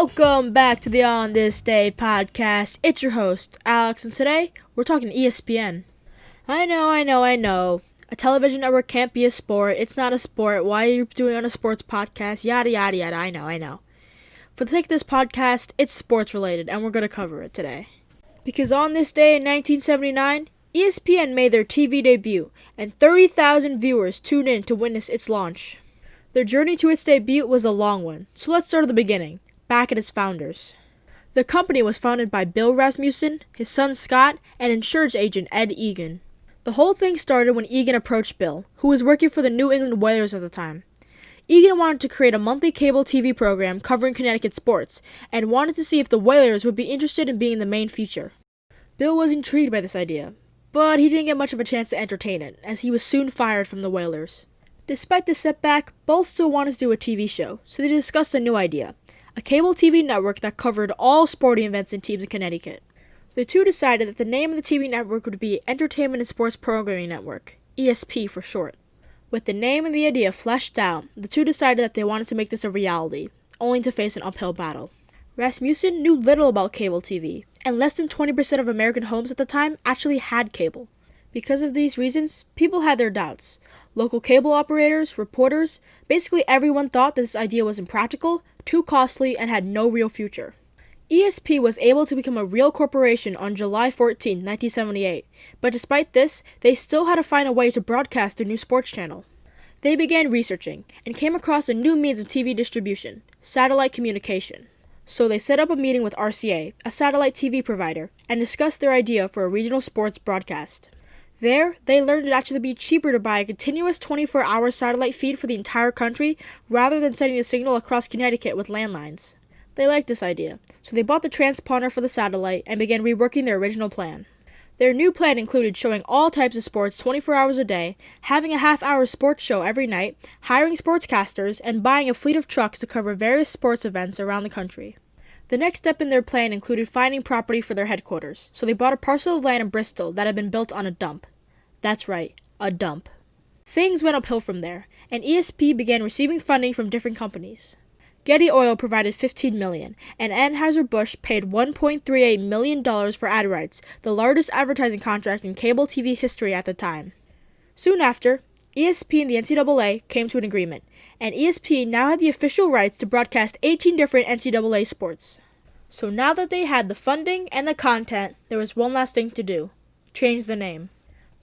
Welcome back to the On This Day podcast. It's your host, Alex, and today we're talking ESPN. I know. A television network can't be a sport. It's not a sport. Why are you doing on a sports podcast? Yada, yada, yada. I know. For the sake of this podcast, it's sports related, and we're going to cover it today. Because on this day in 1979, ESPN made their TV debut, and 30,000 viewers tuned in to witness its launch. Their journey to its debut was a long one, so let's start at the beginning, back at its founders. The company was founded by Bill Rasmussen, his son Scott, and insurance agent Ed Eagen. The whole thing started when Eagen approached Bill, who was working for the New England Whalers at the time. Eagen wanted to create a monthly cable TV program covering Connecticut sports, and wanted to see if the Whalers would be interested in being the main feature. Bill was intrigued by this idea, but he didn't get much of a chance to entertain it, as he was soon fired from the Whalers. Despite this setback, both still wanted to do a TV show, so they discussed a new idea, a cable TV network that covered all sporting events and teams in Connecticut. The two decided that the name of the TV network would be Entertainment and Sports Programming Network, ESP for short. With the name and the idea fleshed out, the two decided that they wanted to make this a reality, only to face an uphill battle. Rasmussen knew little about cable TV, and less than 20% of American homes at the time actually had cable. Because of these reasons, people had their doubts. Local cable operators, reporters, basically everyone thought that this idea was impractical, too costly, and had no real future. ESP was able to become a real corporation on July 14, 1978, but despite this, they still had to find a way to broadcast their new sports channel. They began researching, and came across a new means of TV distribution, satellite communication. So they set up a meeting with RCA, a satellite TV provider, and discussed their idea for a regional sports broadcast. There, they learned it'd actually be cheaper to buy a continuous 24-hour satellite feed for the entire country rather than sending the signal across Connecticut with landlines. They liked this idea, so they bought the transponder for the satellite and began reworking their original plan. Their new plan included showing all types of sports 24 hours a day, having a half-hour sports show every night, hiring sportscasters, and buying a fleet of trucks to cover various sports events around the country. The next step in their plan included finding property for their headquarters, so they bought a parcel of land in Bristol that had been built on a dump. That's right, a dump. Things went uphill from there, and ESP began receiving funding from different companies. Getty Oil provided $15 million, and Anheuser-Busch paid $1.38 million for ad rights, the largest advertising contract in cable TV history at the time. Soon after, ESP and the NCAA came to an agreement, and ESP now had the official rights to broadcast 18 different NCAA sports. So now that they had the funding and the content, there was one last thing to do: change the name.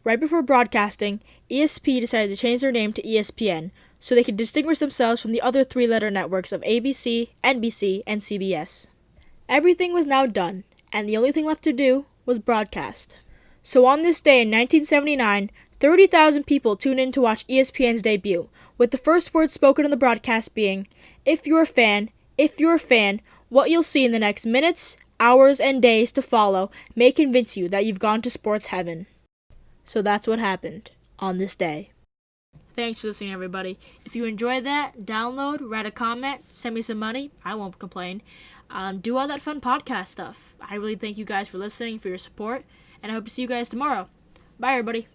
Right before broadcasting, ESP decided to change their name to ESPN, so they could distinguish themselves from the other three-letter networks of ABC, NBC, and CBS. Everything was now done, and the only thing left to do was broadcast. So on this day in 1979, 30,000 people tuned in to watch ESPN's debut, with the first words spoken on the broadcast being, if you're a fan, what you'll see in the next minutes, hours, and days to follow may convince you that you've gone to sports heaven. So that's what happened on this day. Thanks for listening, everybody. If you enjoyed that, download, write a comment, send me some money. I won't complain. Do all that fun podcast stuff. I really thank you guys for listening, for your support, and I hope to see you guys tomorrow. Bye, everybody.